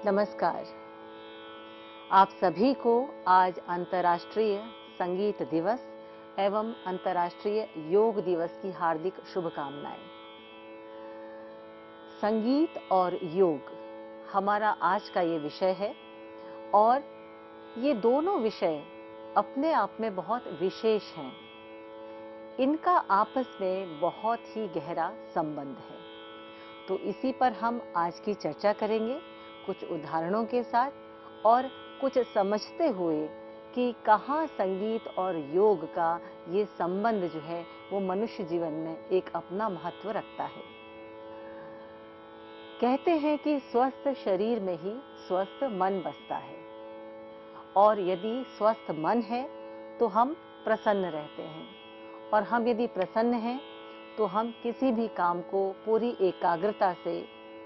नमस्कार। आप सभी को आज अंतर्राष्ट्रीय संगीत दिवस एवं अंतर्राष्ट्रीय योग दिवस की हार्दिक शुभकामनाएं। संगीत और योग हमारा आज का ये विषय है और ये दोनों विषय अपने आप में बहुत विशेष हैं। इनका आपस में बहुत ही गहरा संबंध है। तो इसी पर हम आज की चर्चा करेंगे कुछ उदाहरणों के साथ और कुछ समझते हुए कि कहाँ संगीत और योग का ये संबंध जो है वो मनुष्य जीवन में एक अपना महत्व रखता है। कहते हैं कि स्वस्थ शरीर में ही स्वस्थ मन बसता है और यदि स्वस्थ मन है तो हम प्रसन्न रहते हैं और हम यदि प्रसन्न हैं तो हम किसी भी काम को पूरी एकाग्रता से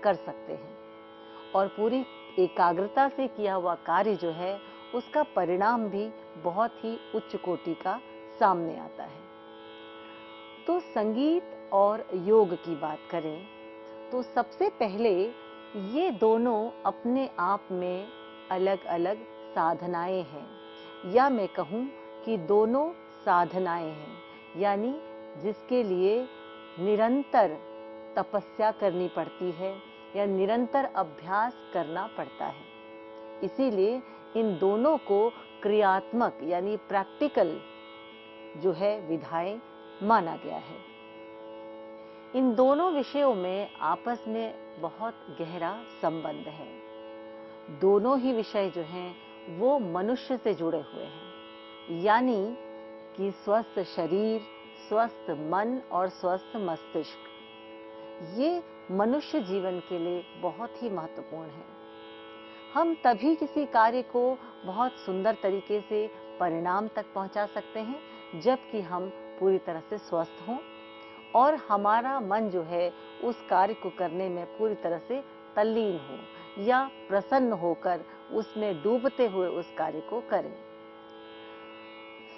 कर सकते हैं और पूरी एकाग्रता से किया हुआ कार्य जो है उसका परिणाम भी बहुत ही उच्च कोटि का सामने आता है। तो संगीत और योग की बात करें तो सबसे पहले ये दोनों अपने आप में अलग-अलग साधनाएं हैं, या मैं कहूं कि दोनों साधनाएं हैं, यानी जिसके लिए निरंतर तपस्या करनी पड़ती है या निरंतर अभ्यास करना पड़ता है। इसीलिए इन दोनों को क्रियात्मक यानी प्रैक्टिकल जो है विधाएं माना गया है। इन दोनों विषयों में आपस में बहुत गहरा संबंध है। दोनों ही विषय जो हैं वो मनुष्य से जुड़े हुए हैं, यानी कि स्वस्थ शरीर, स्वस्थ मन और स्वस्थ मस्तिष्क, ये मनुष्य जीवन के लिए बहुत ही महत्वपूर्ण है। हम तभी किसी कार्य को बहुत सुंदर तरीके से परिणाम तक पहुंचा सकते हैं जबकि हम पूरी तरह से स्वस्थ हों और हमारा मन जो है उस कार्य को करने में पूरी तरह से तल्लीन हो या प्रसन्न होकर उसमें डूबते हुए उस कार्य को करें।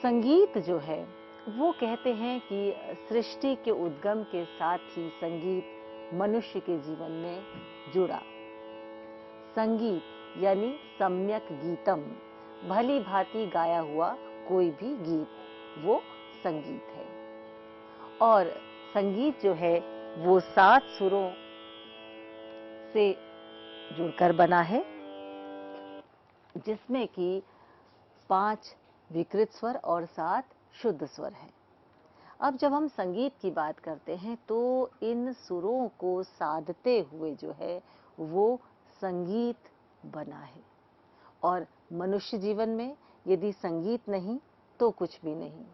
संगीत जो है वो कहते हैं कि सृष्टि के उद्गम के साथ ही संगीत मनुष्य के जीवन में जुड़ा। संगीत यानी सम्यक गीतम, भली भांति गाया हुआ कोई भी गीत वो संगीत है। और संगीत जो है वो 7 सुरों से जुड़कर बना है, जिसमें कि 5 विकृत स्वर और 7 शुद्ध स्वर हैं। अब जब हम संगीत की बात करते हैं तो इन सुरों को साधते हुए जो है वो संगीत बना है। और मनुष्य जीवन में यदि संगीत नहीं तो कुछ भी नहीं।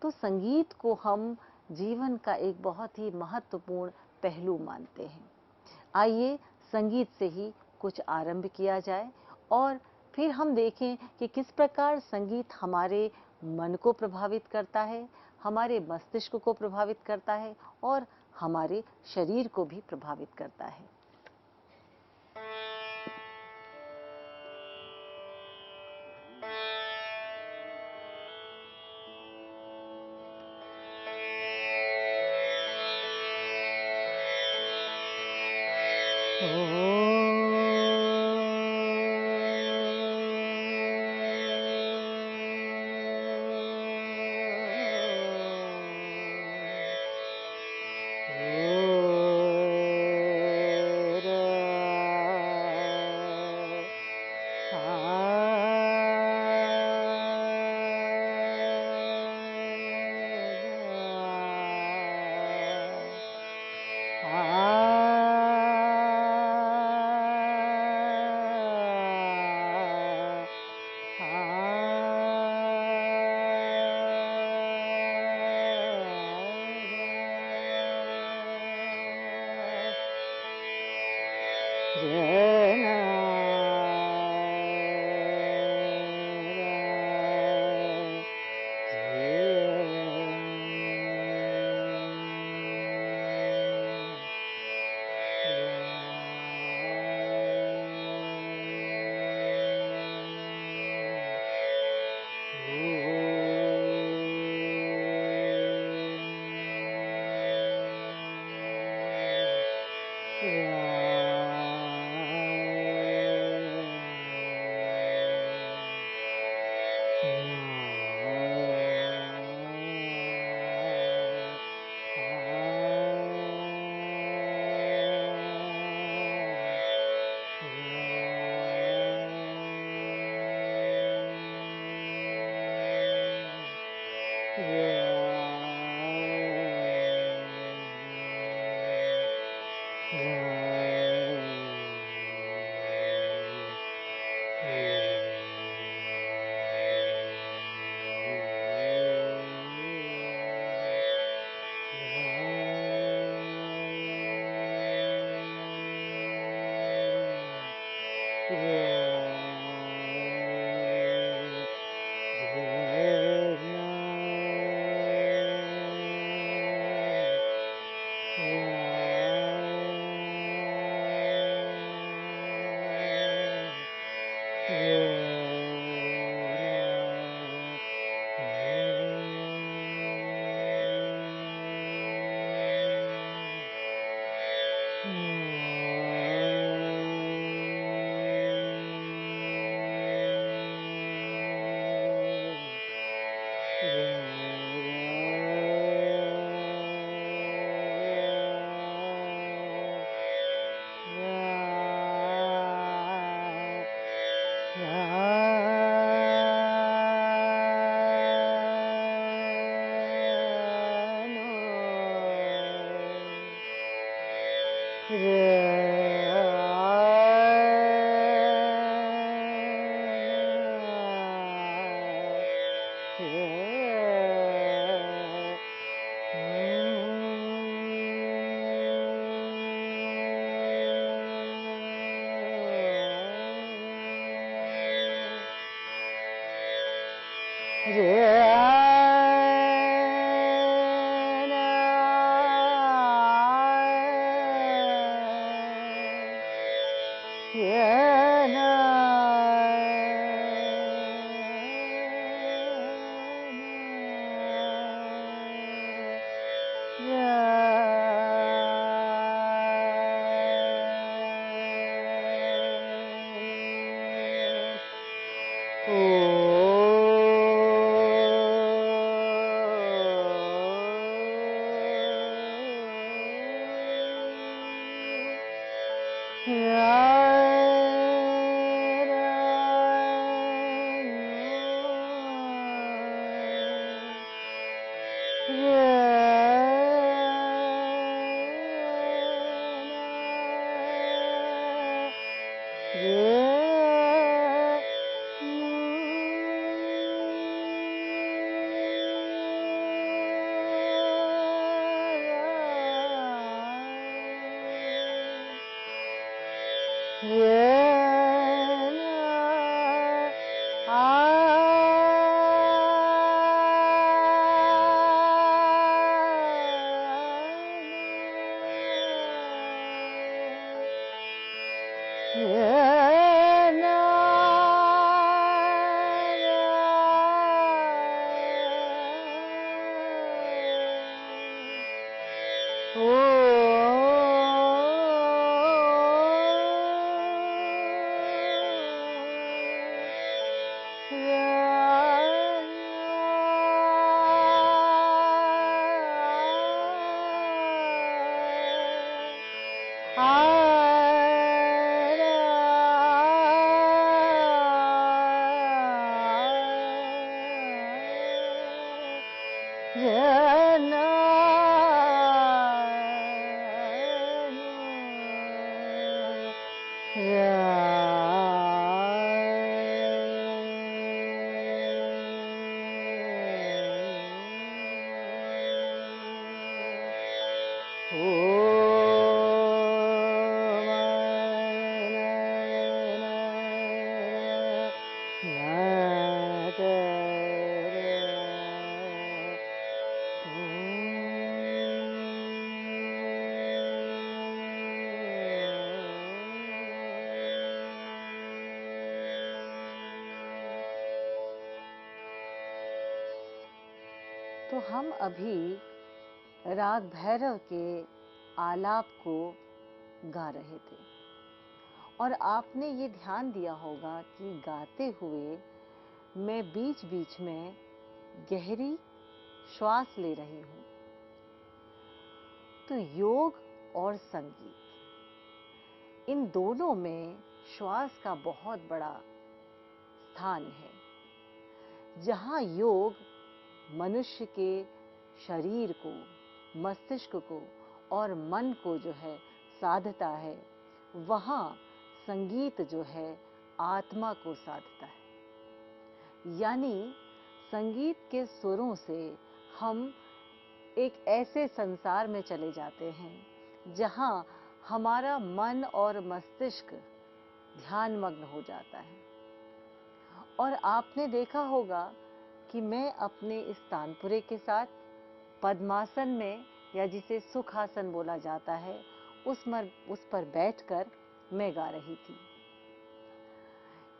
तो संगीत को हम जीवन का एक बहुत ही महत्वपूर्ण पहलू मानते हैं। आइए संगीत से ही कुछ आरंभ किया जाए और फिर हम देखें कि किस प्रकार संगीत हमारे मन को प्रभावित करता है, हमारे मस्तिष्क को प्रभावित करता है और हमारे शरीर को भी प्रभावित करता है। तो हम अभी राग भैरव के आलाप को गा रहे थे और आपने ये ध्यान दिया होगा कि गाते हुए मैं बीच बीच में गहरी श्वास ले रही हूं। तो योग और संगीत, इन दोनों में श्वास का बहुत बड़ा स्थान है। जहां योग मनुष्य के शरीर को, मस्तिष्क को और मन को जो है साधता है, वहां संगीत जो है आत्मा को साधता है। यानी संगीत के सुरों से हम एक ऐसे संसार में चले जाते हैं जहां हमारा मन और मस्तिष्क ध्यानमग्न हो जाता है। और आपने देखा होगा कि मैं अपने इस तानपुरे के साथ पद्मासन में, या जिसे सुखासन बोला जाता है, उस पर बैठकर मैं गा रही थी।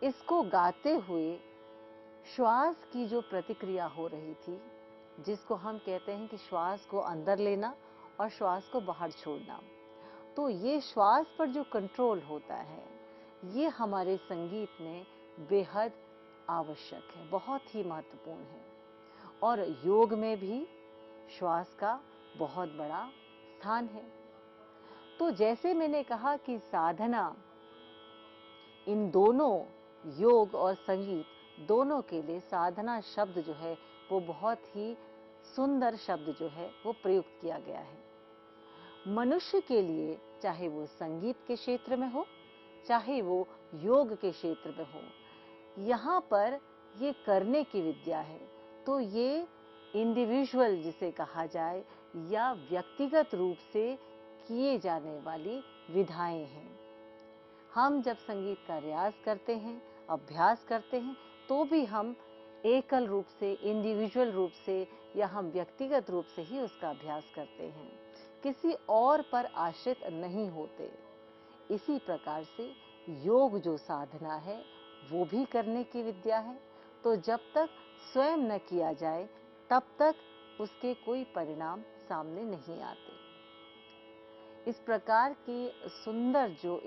इसको गाते हुए श्वास की जो प्रतिक्रिया हो रही थी, जिसको हम कहते हैं कि श्वास को अंदर लेना और श्वास को बाहर छोड़ना, तो ये श्वास पर जो कंट्रोल होता है, ये हमारे संगीत में बेहद आवश्यक है, बहुत ही महत्वपूर्ण है। और योग में भी श्वास का बहुत बड़ा स्थान है। तो जैसे मैंने कहा कि साधना, इन दोनों, योग और संगीत दोनों के लिए साधना शब्द जो है वो बहुत ही सुंदर शब्द जो है वो प्रयुक्त किया गया है। मनुष्य के लिए, चाहे वो संगीत के क्षेत्र में हो, चाहे वो योग के क्षेत्र में हो, यहाँ पर ये करने की विद्या है। तो ये इंडिविजुअल जिसे कहा जाए, या व्यक्तिगत रूप से किए जाने वाली विधाएं हैं। हम जब संगीत का रियाज करते हैं, अभ्यास करते हैं, तो भी हम एकल रूप से, इंडिविजुअल रूप से, या हम व्यक्तिगत रूप से ही उसका अभ्यास करते हैं, किसी और पर आश्रित नहीं होते। इसी प्रकार से योग जो साधना है वो भी करने की विद्या है। तो जब तक स्वयं न किया जाए तब तक उसके कोई परिणाम सामने नहीं आते। इस प्रकार की सुंदर जो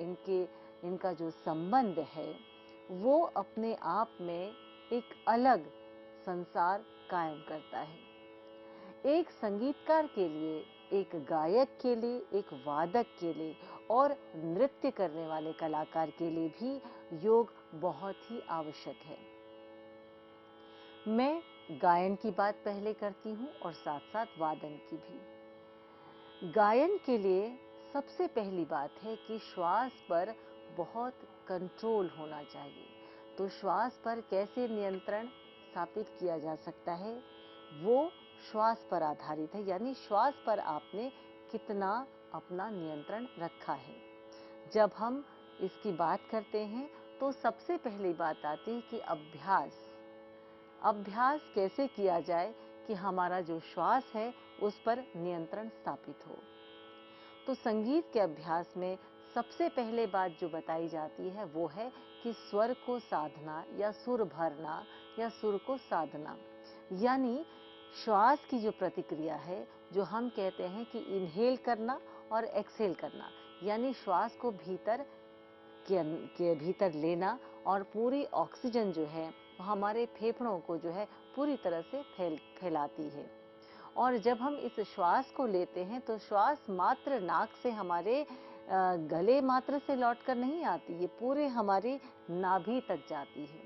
इनका जो संबंध है, वो अपने आप में एक अलग संसार कायम करता है। एक संगीतकार के लिए, एक गायक के लिए, एक वादक के लिए और नृत्य करने वाले कलाकार के लिए भी योग बहुत ही आवश्यक है। मैं गायन की बात पहले करती हूँ और साथ साथ वादन की भी। गायन के लिए सबसे पहली बात है कि श्वास पर बहुत कंट्रोल होना चाहिए। तो श्वास पर कैसे नियंत्रण स्थापित किया जा सकता है, वो श्वास पर आधारित है। यानी श्वास पर आपने कितना अपना नियंत्रण रखा है। जब हम इसकी बात करते हैं तो सबसे पहली बात आती है कि अभ्यास कैसे किया जाए कि हमारा जो श्वास है उस पर नियंत्रण स्थापित हो। तो संगीत के अभ्यास में सबसे पहले बात जो बताई जाती है वो है कि स्वर को साधना, या सुर भरना, या सुर को साधना। यानी श्वास की जो प्रतिक्रिया है, जो हम कहते हैं कि इनहेल करना और एक्सहेल करना, यानी श्वास को भीतर के भीतर लेना, और पूरी ऑक्सीजन जो है हमारे फेफड़ों को जो है पूरी तरह से फैलाती है। और जब हम इस श्वास को लेते हैं तो श्वास मात्र नाक से हमारे गले मात्र से लौटकर नहीं आती, ये पूरे हमारी नाभि तक जाती है।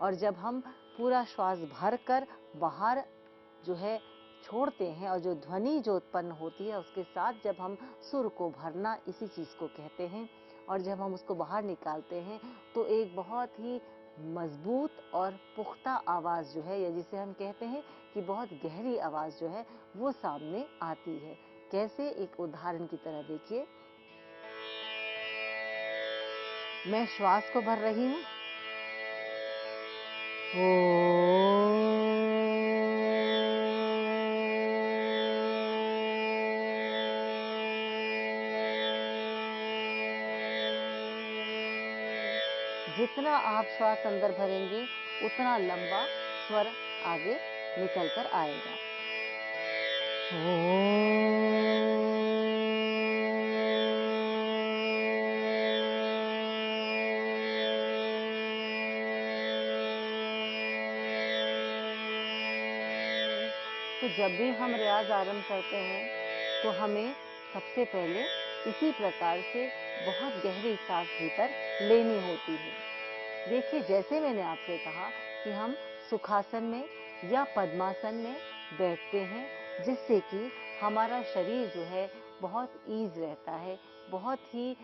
और जब हम पूरा श्वास भरकर बाहर जो है छोड़ते हैं, और जो ध्वनि जो उत्पन्न होती है उसके साथ जब हम सुर को भरना, इसी चीज को कहते हैं। और जब हम उसको बाहर निकालते हैं तो एक बहुत ही मजबूत और पुख्ता आवाज जो है, या जिसे हम कहते हैं कि बहुत गहरी आवाज जो है वो सामने आती है। कैसे, एक उदाहरण की तरह देखिए। मैं श्वास को भर रही हूं, जितना आप श्वास अंदर भरेंगे उतना लंबा स्वर आगे निकल कर आएगा। तो जब भी हम रियाज आरंभ करते हैं तो हमें सबसे पहले इसी प्रकार से बहुत गहरी सांस भीतर लेनी होती है। देखिए, जैसे मैंने आपसे कहा कि हम सुखासन में या पद्मासन में बैठते हैं, जिससे कि हमारा शरीर जो है बहुत ईज रहता है, बहुत ही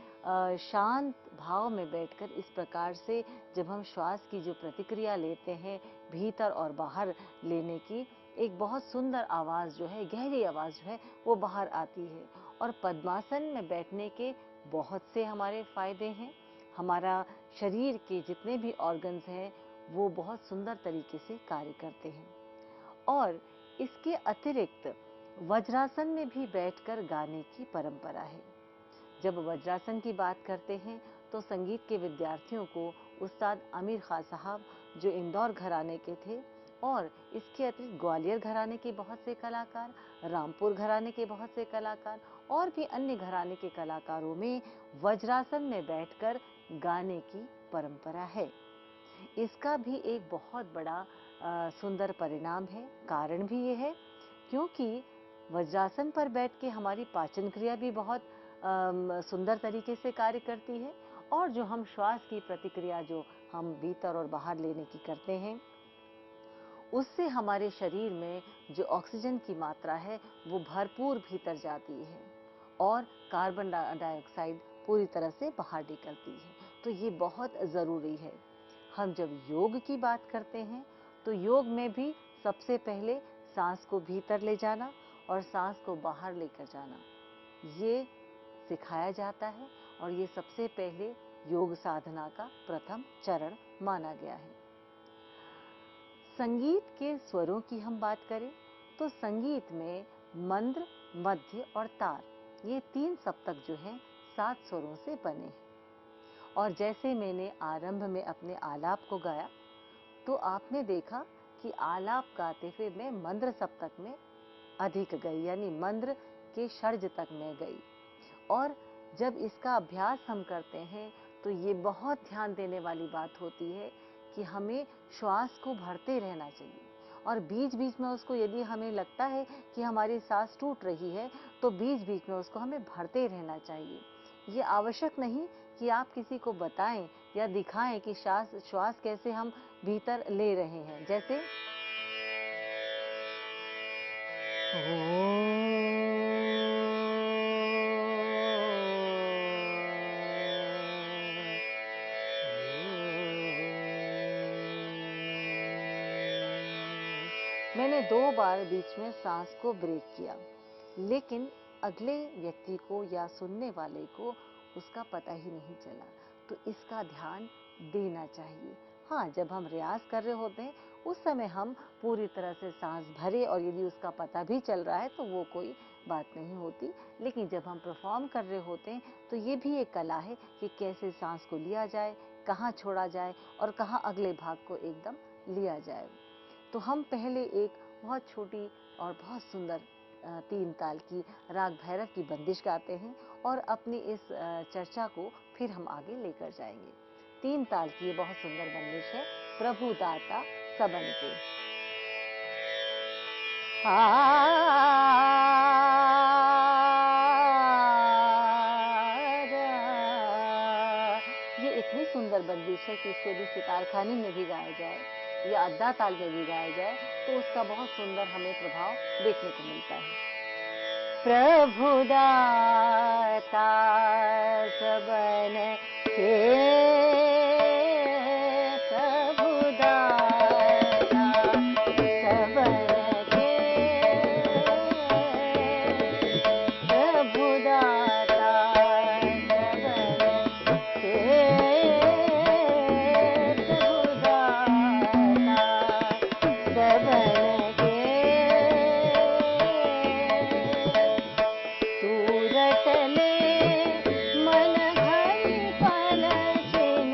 शांत भाव में बैठकर इस प्रकार से जब हम श्वास की जो प्रतिक्रिया लेते हैं भीतर और बाहर लेने की, एक बहुत सुंदर आवाज़ जो है, गहरी आवाज़ जो है वो बाहर आती है। और पद्मासन में बैठने के बहुत से हमारे फायदे हैं। हमारा शरीर के जितने भी ऑर्गन्स हैं वो बहुत सुंदर तरीके से कार्य करते हैं। और इसके अतिरिक्त वज्रासन में भी बैठकर गाने की परंपरा है। जब वज्रासन की बात करते हैं तो संगीत के विद्यार्थियों को उस्ताद आमिर खां साहब, जो इंदौर घराने के थे, और इसके अतिरिक्त ग्वालियर घराने के बहुत से कलाकार, रामपुर घराने के बहुत से कलाकार और भी अन्य घराने के कलाकारों में वज्रासन में बैठकर गाने की परंपरा है। इसका भी एक बहुत बड़ा सुंदर परिणाम है। कारण भी ये है क्योंकि वज्रासन पर बैठ के हमारी पाचन क्रिया भी बहुत सुंदर तरीके से कार्य करती है, और जो हम श्वास की प्रतिक्रिया जो हम भीतर और बाहर लेने की करते हैं, उससे हमारे शरीर में जो ऑक्सीजन की मात्रा है वो भरपूर भीतर जाती है और कार्बन डाइऑक्साइड पूरी तरह से बाहर निकलती है। तो ये बहुत ज़रूरी है। हम जब योग की बात करते हैं तो योग में भी सबसे पहले सांस को भीतर ले जाना और सांस को बाहर लेकर जाना, ये सिखाया जाता है और ये सबसे पहले योग साधना का प्रथम चरण माना गया है। संगीत के स्वरों की हम बात करें तो संगीत में मंद्र, मध्य और तार, ये 3 सप्तक जो हैं 7 स्वरों से बने हैं। और जैसे मैंने आरंभ में अपने आलाप को गाया तो आपने देखा कि आलाप गाते हुए मैं मंद्र सप्तक में अधिक गई, यानी मंद्र के षड्ज तक मैं गई। और जब इसका अभ्यास हम करते हैं तो ये बहुत ध्यान देने वाली बात होती है कि हमें श्वास को भरते रहना चाहिए, और बीच बीच में उसको, यदि हमें लगता है कि हमारी सांस टूट रही है तो बीच बीच में उसको हमें भरते रहना चाहिए। ये आवश्यक नहीं कि आप किसी को बताएं या दिखाएं कि श्वास कैसे हम भीतर ले रहे हैं। जैसे मैंने 2 बार बीच में सांस को ब्रेक किया, लेकिन अगले व्यक्ति को या सुनने वाले को उसका पता ही नहीं चला। तो इसका ध्यान देना चाहिए। हाँ, जब हम रियाज कर रहे होते हैं उस समय हम पूरी तरह से सांस भरे और यदि उसका पता भी चल रहा है तो वो कोई बात नहीं होती। लेकिन जब हम परफॉर्म कर रहे होते हैं तो ये भी एक कला है कि कैसे सांस को लिया जाए, कहाँ छोड़ा जाए और कहाँ अगले भाग को एकदम लिया जाए। तो हम पहले एक बहुत छोटी और बहुत सुंदर 3 ताल की राग भैरव की बंदिश गाते हैं और अपनी इस चर्चा को फिर हम आगे लेकर जाएंगे। 3 ताल की ये बहुत सुंदर बंदिश है, प्रभु दाता सबन के। ये इतनी सुंदर बंदिश है कि इसको यदि सितार खानी में भी गाया जाए या अद्दा ताल में भी गाया जाए तो उसका बहुत सुंदर हमें प्रभाव देखने को मिलता है। प्रभु दाता सबन के, प्रभु दाता सबन के, प्रभु दाता सबन के, प्रभु दाता सबन के। सूरत ले मन भरी पलछिन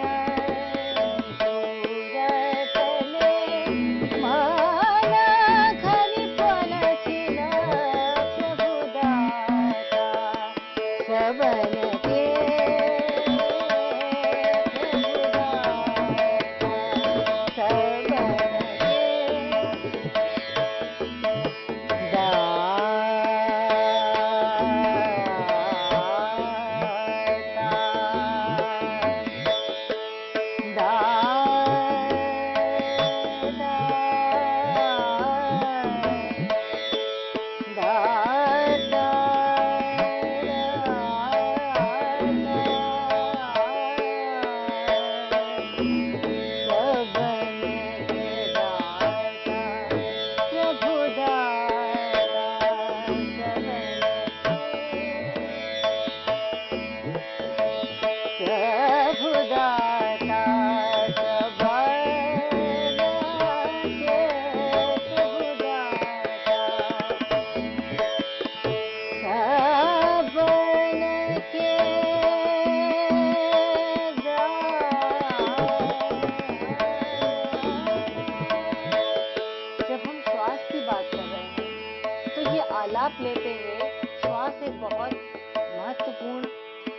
ये आलाप लेते हुए श्वास एक बहुत महत्वपूर्ण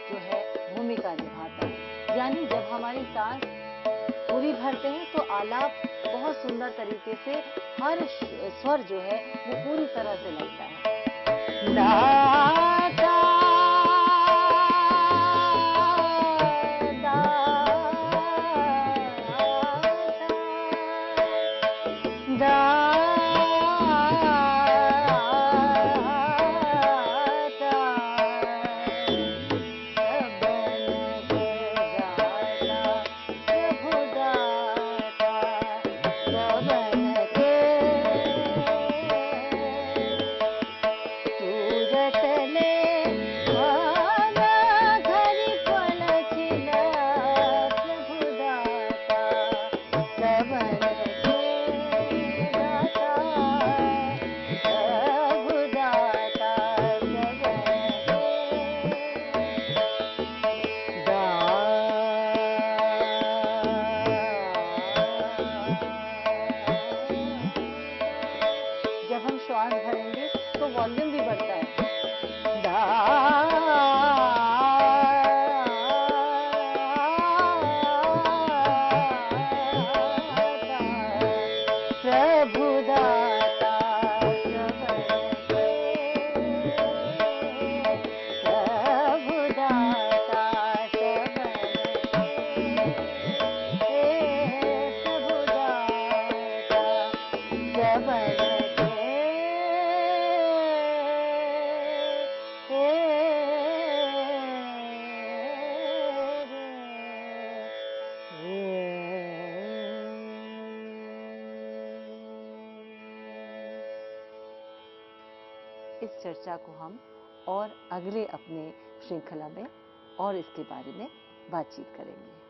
जो है भूमिका निभाता है। यानी जब हमारी सांस पूरी भरते हैं तो आलाप बहुत सुंदर तरीके से हर स्वर जो है वो पूरी तरह से लगता है। दा दा दा दा जब हम श्वास भरेंगे तो वॉल्यूम भी बढ़ता है। दा प्रभु दाता प्रभु दाता प्रभु दाता इस चर्चा को हम और अगले अपने श्रृंखला में और इसके बारे में बातचीत करेंगे।